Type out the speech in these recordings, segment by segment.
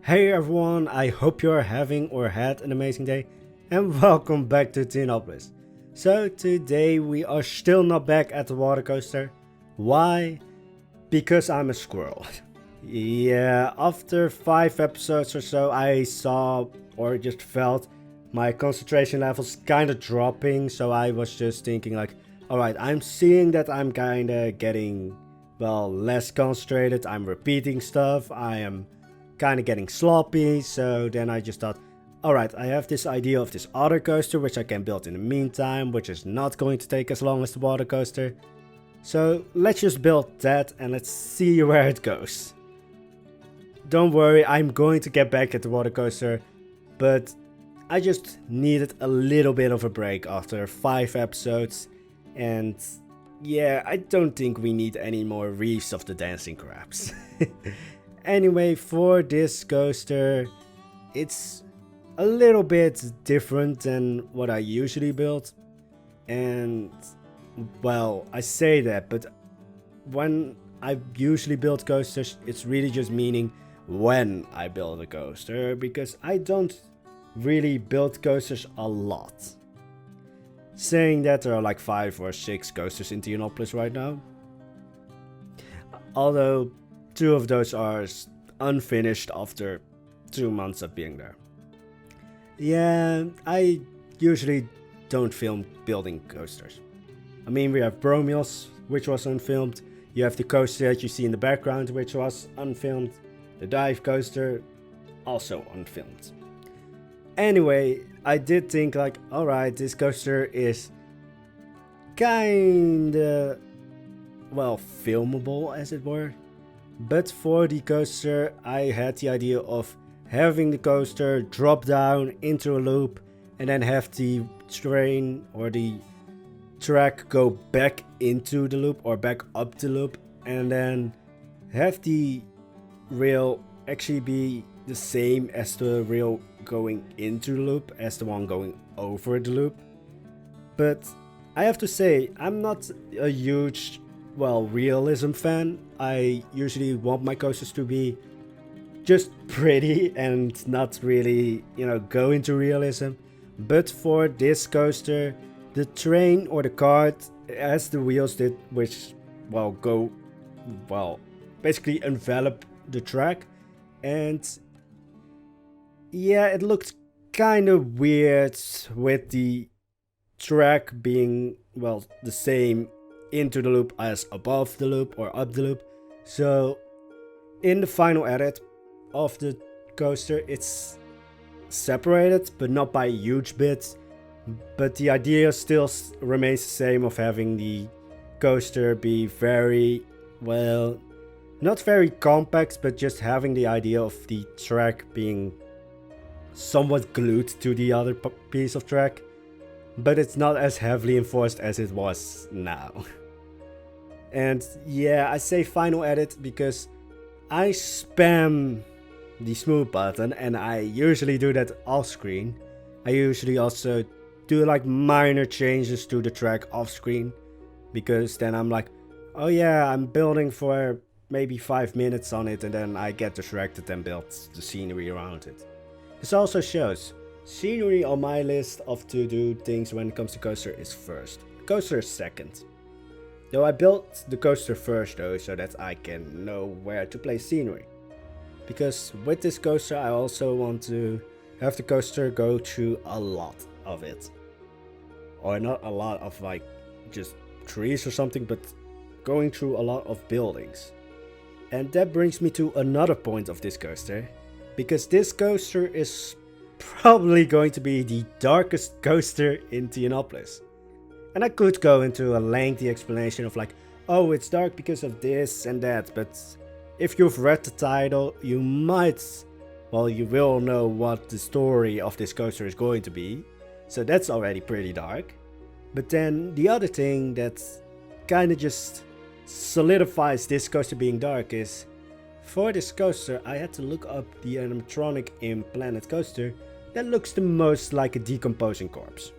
Hey everyone, I hope you are having or had an amazing day and welcome back to Theonopolis. So today we are still not back at the water coaster. Why? Because I'm a squirrel. Yeah, after 5 episodes or so I saw or just felt my concentration levels kind of dropping, so I was just thinking like, alright, I'm seeing that I'm kind of getting, less concentrated, I'm repeating stuff, I am kind of getting sloppy, so then I just thought, alright, I have this idea of this other coaster which I can build in the meantime, which is not going to take as long as the water coaster. So let's just build that and let's see where it goes. Don't worry, I'm going to get back at the water coaster, but I just needed a little bit of a break after 5 episodes, and yeah, I don't think we need any more Reefs of the Dancing Crabs. Anyway, for this coaster, it's a little bit different than what I usually build. And, well, I say that, but when I usually build coasters, it's really just meaning when I build a coaster, because I don't really build coasters a lot. Saying that, there are like 5 or 6 coasters in Theonopolis right now. Although 2 of those are unfinished after 2 months of being there. Yeah, I usually don't film building coasters. I mean, we have Bromios, which was unfilmed. You have the coaster that you see in the background, which was unfilmed. The dive coaster, also unfilmed. Anyway, I did think like, alright, this coaster is kinda, filmable as it were. But for the coaster, I had the idea of having the coaster drop down into a loop and then have the train or the track go back into the loop or back up the loop, and then have the rail actually be the same as the rail going into the loop as the one going over the loop. But I have to say, I'm not a huge realism fan. I usually want my coasters to be just pretty and not really, go into realism. But for this coaster, the train or the cart, as the wheels did, which, basically envelop the track. And yeah, it looked kind of weird with the track being, the same into the loop as above the loop or up the loop. So in the final edit of the coaster, it's separated but not by huge bits, but the idea still remains the same of having the coaster be very, not very compact, but just having the idea of the track being somewhat glued to the other piece of track. But it's not as heavily enforced as it was now. And yeah, I say final edit because I spam the smooth button and I usually do that off screen. I usually also do like minor changes to the track off screen, because then I'm like, oh yeah, I'm building for maybe 5 minutes on it and then I get distracted and build the scenery around it. This also shows scenery on my list of to-do things when it comes to coaster is first. Coaster is second. Though I built the coaster first though, so that I can know where to place scenery. Because with this coaster I also want to have the coaster go through a lot of it. Or not a lot of like just trees or something, but going through a lot of buildings. And that brings me to another point of this coaster. Because this coaster is probably going to be the darkest coaster in Theonopolis. And I could go into a lengthy explanation of like, oh, it's dark because of this and that, but if you've read the title, you will know what the story of this coaster is going to be. So that's already pretty dark. But then the other thing that kind of just solidifies this coaster being dark is, for this coaster, I had to look up the animatronic in Planet Coaster that looks the most like a decomposing corpse.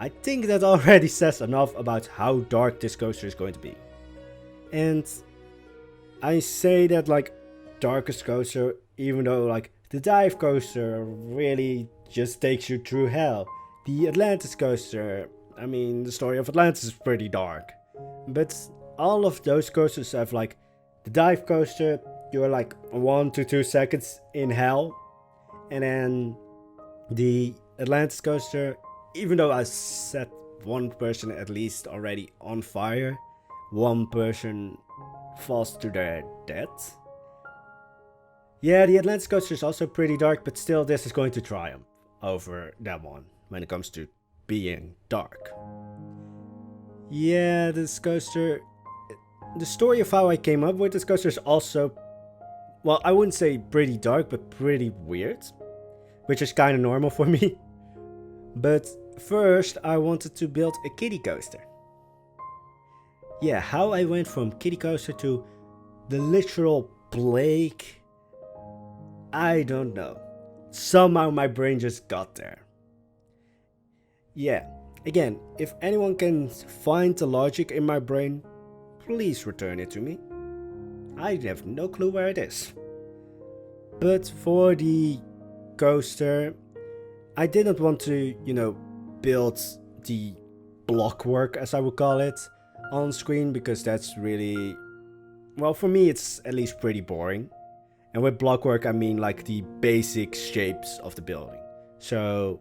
I think that already says enough about how dark this coaster is going to be. And I say that like darkest coaster, even though like the dive coaster really just takes you through hell. The Atlantis coaster, I mean, the story of Atlantis is pretty dark. But all of those coasters have like the dive coaster, you're like 1 to 2 seconds in hell. And then the Atlantis coaster, even though I set one person at least already on fire, one person falls to their death. Yeah, the Atlantis coaster is also pretty dark, but still this is going to triumph over that one when it comes to being dark. Yeah, this coaster, the story of how I came up with this coaster is also, well, I wouldn't say pretty dark, but pretty weird, which is kind of normal for me. But first I wanted to build a kiddie coaster. Yeah, how I went from kiddie coaster to the literal plague, I don't know. Somehow my brain just got there. Yeah, again, if anyone can find the logic in my brain, please return it to me. I have no clue where it is. But for the coaster, I didn't want to, build the block work, as I would call it, on screen, because that's really, well, for me it's at least pretty boring. And with block work I mean like the basic shapes of the building. So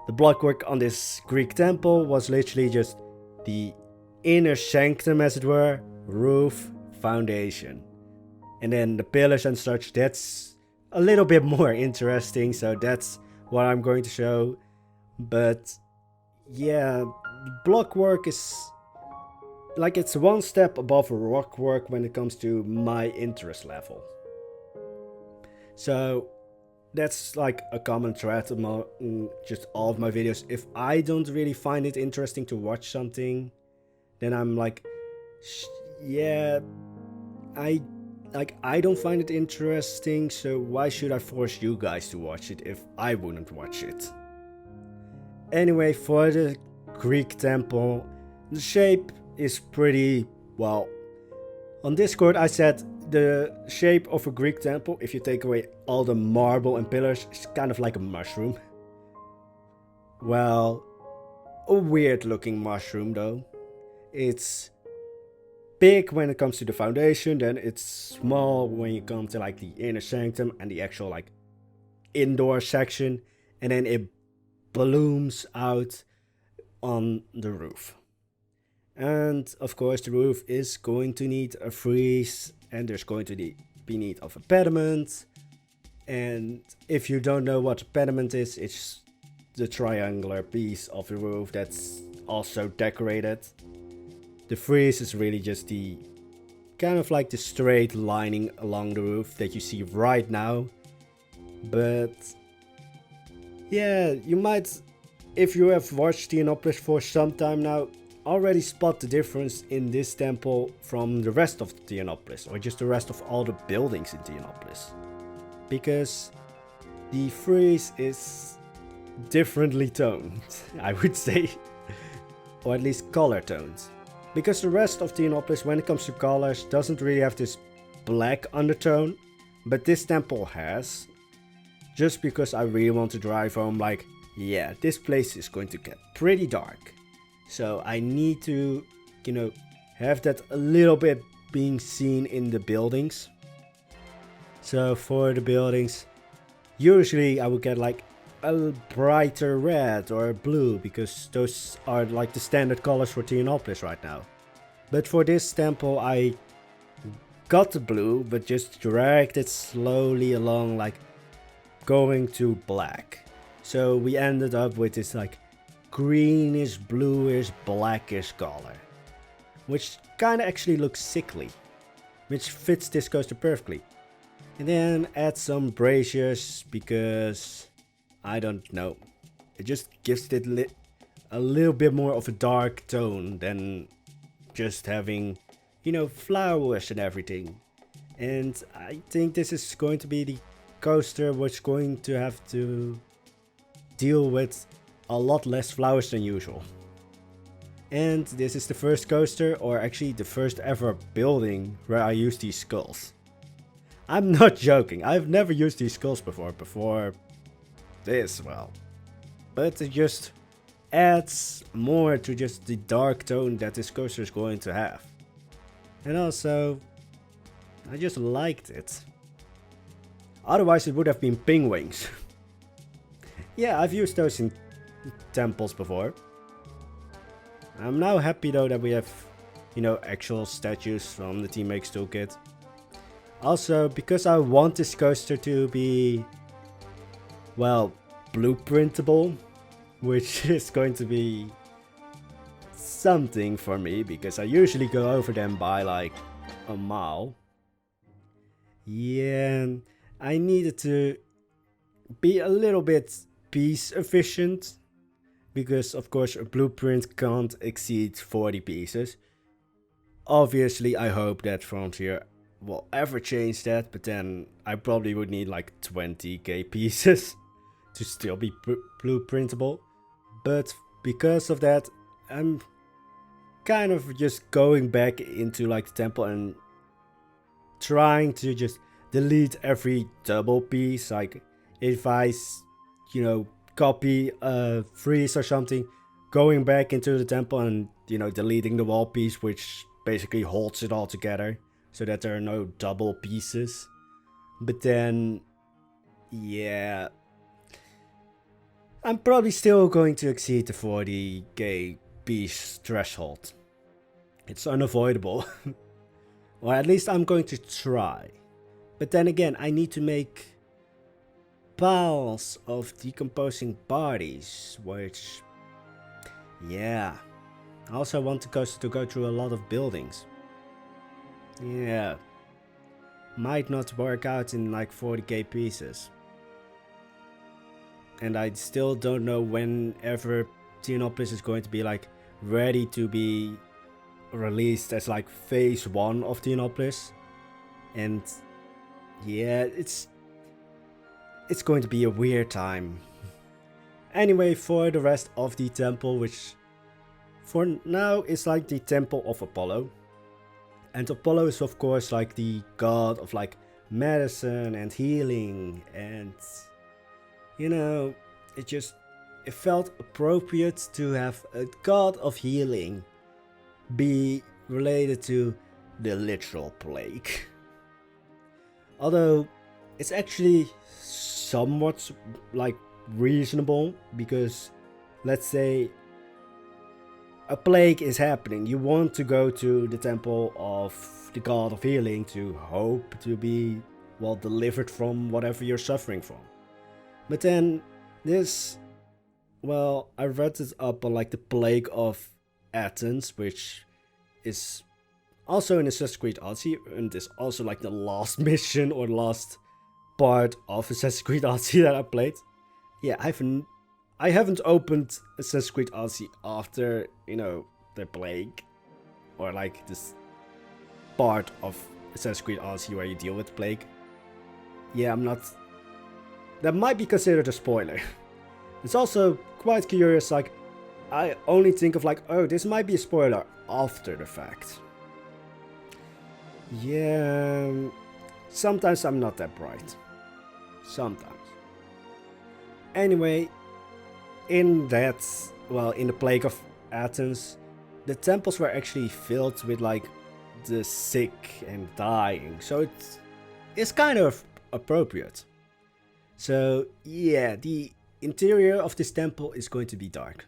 the block work on this Greek temple was literally just the inner sanctum, as it were, roof, foundation. And then the pillars and such, that's a little bit more interesting, so that's what I'm going to show. But yeah, block work is like, it's one step above rock work when it comes to my interest level. So that's like a common thread among just all of my videos. If I don't really find it interesting to watch something, then I'm like, yeah, I don't find it interesting, so why should I force you guys to watch it if I wouldn't watch it? Anyway, for the Greek temple, the shape is pretty, well, on Discord I said the shape of a Greek temple, if you take away all the marble and pillars, is kind of like a mushroom. Well, a weird looking mushroom though. It's big when it comes to the foundation, then it's small when you come to like the inner sanctum and the actual like indoor section, and then it blooms out on the roof. And of course the roof is going to need a frieze, and there's going to be need of a pediment. And if you don't know what a pediment is, it's the triangular piece of the roof that's also decorated. The frieze is really just the kind of like the straight lining along the roof that you see right now. But yeah, you might, if you have watched Theonopolis for some time now, already spot the difference in this temple from the rest of Theonopolis, or just the rest of all the buildings in Theonopolis. Because the frieze is differently toned, I would say, or at least color toned. Because the rest of Theonopolis, when it comes to colors, doesn't really have this black undertone, but this temple has. Just because I really want to drive home like, yeah, this place is going to get pretty dark. So I need to, have that a little bit being seen in the buildings. So for the buildings, usually I would get like a brighter red or blue, because those are like the standard colors for Theonopolis right now. But for this temple I got the blue, but just dragged it slowly along, like going to black. So we ended up with this like greenish, bluish, blackish color, which kinda actually looks sickly, which fits this coaster perfectly. And then add some braziers, because I don't know, it just gives it a little bit more of a dark tone than just having, flowers and everything. And I think this is going to be the coaster which is going to have to deal with a lot less flowers than usual. And this is the first coaster, or actually the first ever building, where I use these skulls. I'm not joking. I've never used these skulls before this, well. But it just adds more to just the dark tone that this coaster is going to have. And also, I just liked it. Otherwise it would have been pingwings. Yeah, I've used those in temples before. I'm now happy though that we have, you know, actual statues from the Team Makes toolkit. Also, because I want this coaster to be, well, blueprintable, which is going to be something for me, because I usually go over them by like a mile. Yeah, I needed to be a little bit piece efficient, because of course a blueprint can't exceed 40 pieces. Obviously I hope that Frontier will ever change that, but then I probably would need like 20k pieces to still be blueprintable. But because of that, I'm kind of just going back into like the temple and trying to just delete every double piece. Like if I, you know, copy a freeze or something, going back into the temple and, you know, deleting the wall piece, which basically holds it all together so that there are no double pieces. But then, yeah, I'm probably still going to exceed the 40k piece threshold. It's unavoidable. Or at least I'm going to try. But then again, I need to make piles of decomposing bodies, which, yeah. I also want the coaster to go through a lot of buildings. Yeah. Might not work out in like 40k pieces. And I still don't know whenever Theonopolis is going to be like ready to be released as like phase 1 of Theonopolis. And yeah, it's going to be a weird time. Anyway, for the rest of the temple, which for now is like the temple of Apollo. And Apollo is of course like the god of like medicine and healing, and you know, it felt appropriate to have a god of healing be related to the literal plague. Although it's actually somewhat like reasonable, because let's say a plague is happening, you want to go to the temple of the god of healing to hope to be, well, delivered from whatever you're suffering from. But then this, well, I read it up on like the plague of Athens, which is also in Assassin's Creed Odyssey, and is also like the last mission or last part of Assassin's Creed Odyssey that I played. Yeah, I haven't opened Assassin's Creed Odyssey after, you know, the plague, or like this part of Assassin's Creed Odyssey where you deal with plague. Yeah, I'm not. That might be considered a spoiler. It's also quite curious, like, I only think of like, oh, this might be a spoiler after the fact. Yeah, sometimes I'm not that bright. Sometimes. Anyway, in that, well, in the plague of Athens, the temples were actually filled with like the sick and dying, so it's kind of appropriate. So yeah, the interior of this temple is going to be dark.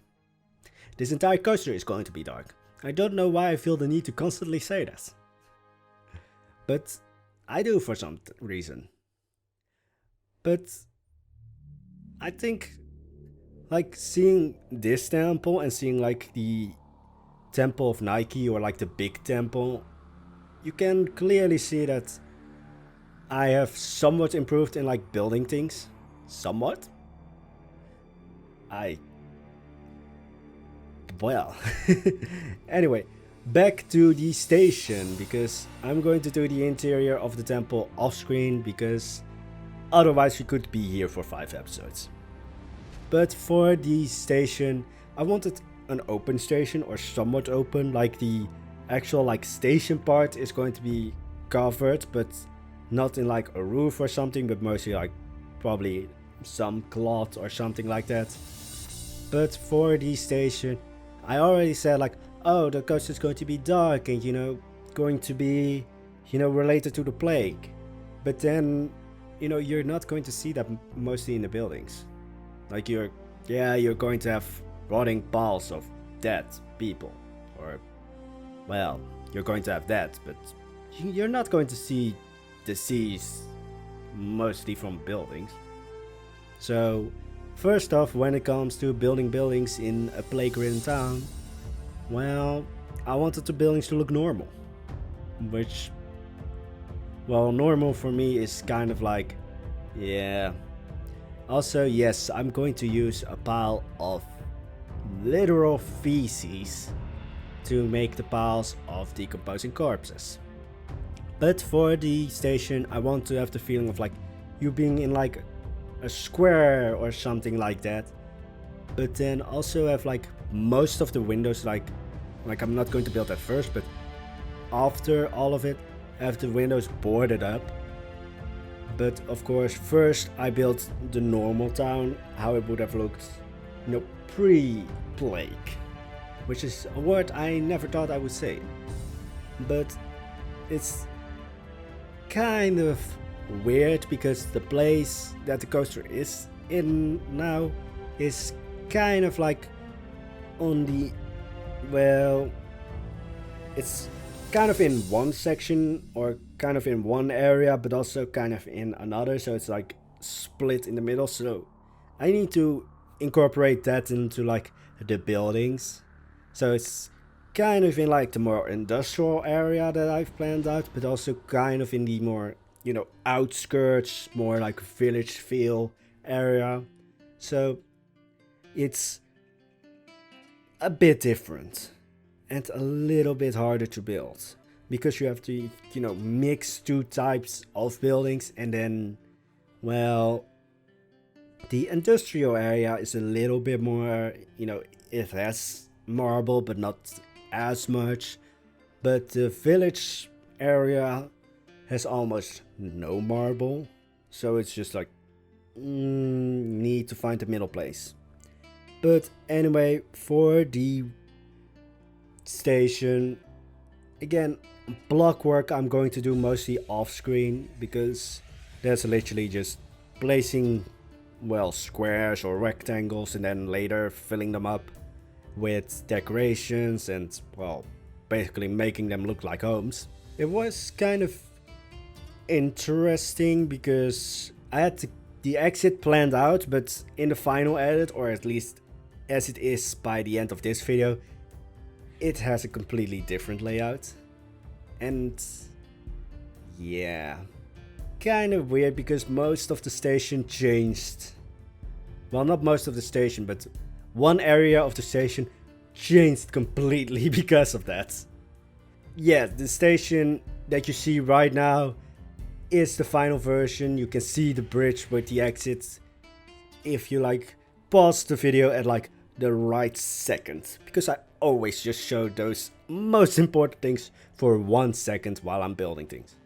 This entire coaster is going to be dark. I don't know why I feel the need to constantly say that, but I do for some reason. But I think like seeing this temple and seeing like the temple of Nike, or like the big temple, you can clearly see that I have somewhat improved in like building things. Somewhat. Well. Anyway, back to the station, because I'm going to do the interior of the temple off screen, because otherwise we could be here for 5 episodes. But for the station, I wanted an open station, or somewhat open, like the actual like station part is going to be covered, but not in like a roof or something, but mostly like probably some cloth or something like that. But for the station, I already said like, oh, the coast is going to be dark and going to be related to the plague. But then you're not going to see that mostly in the buildings. Like you're going to have rotting piles of dead people, or well, you're going to have that, but you're not going to see disease mostly from buildings. So first off, when it comes to building buildings in a plague-ridden town, well, I wanted the buildings to look normal, which, well, normal for me is kind of like, yeah. Also, yes, I'm going to use a pile of literal feces to make the piles of decomposing corpses. But for the station, I want to have the feeling of like you being in like a square or something like that. But then also have like most of the windows, like I'm not going to build that first, but after all of it, have the windows boarded up. But of course, first I built the normal town, how it would have looked, pre-plague, which is a word I never thought I would say. But it's kind of weird because the place that the coaster is in now is kind of like on the, well, it's kind of in one section or kind of in one area, but also kind of in another, so it's like split in the middle. So I need to incorporate that into like the buildings, so it's kind of in like the more industrial area that I've planned out, but also kind of in the more outskirts, more like village feel area. So it's a bit different and a little bit harder to build, because you have to, mix two types of buildings. And then, well, the industrial area is a little bit more, it has marble, but not as much. But the village area has almost no marble. So it's just like, need to find the middle place. But anyway, for the station, again, block work I'm going to do mostly off screen, because that's literally just placing, well, squares or rectangles and then later filling them up with decorations and, well, basically making them look like homes. It was kind of interesting because I had the exit planned out, but in the final edit, or at least as it is by the end of this video, it has a completely different layout. And yeah, kind of weird because most of the station changed. Well, not most of the station, but one area of the station changed completely because of that. Yeah, the station that you see right now is the final version. You can see the bridge with the exits if you like pause the video at like the right second, because I always just show those most important things for 1 second while I'm building things.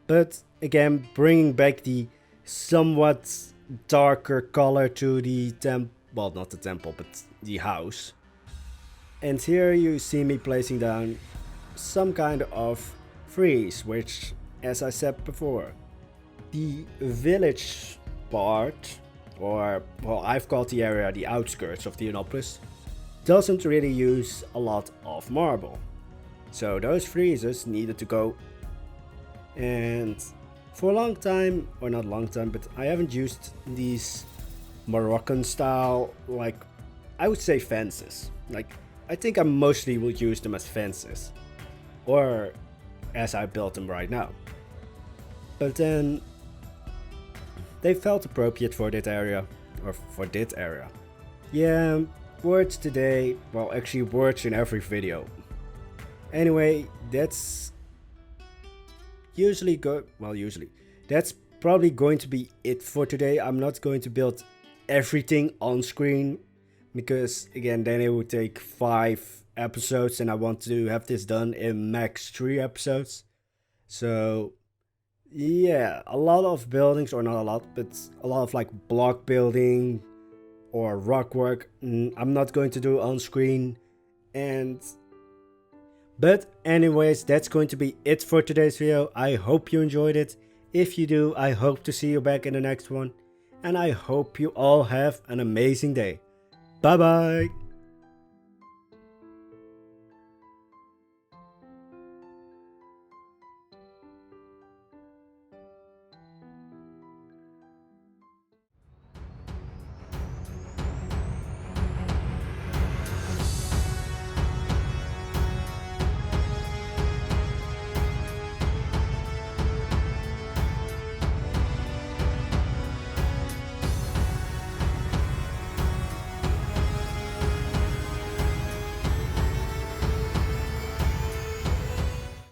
But again, bringing back the somewhat darker color to the well, not the temple, but the house. And here you see me placing down some kind of frieze, which, as I said before, the village part, or, well, I've called the area the outskirts of Theonopolis, doesn't really use a lot of marble. So those friezes needed to go. And for a long time, or not long time, but I haven't used these Moroccan style, like, I would say fences. Like, I think I mostly will use them as fences, or as I built them right now. But then they felt appropriate for that area, or for this area. Yeah, words today, well, actually words in every video. Anyway, that's usually that's probably going to be it for today. I'm not going to build everything on screen, because again, then it would take 5 episodes and I want to have this done in max 3 episodes. So yeah, a lot of buildings, or not a lot, but a lot of like block building or rock work, I'm not going to do on screen. But anyways, that's going to be it for today's video. I hope you enjoyed it. If you do, I hope to see you back in the next one. And I hope you all have an amazing day. Bye bye.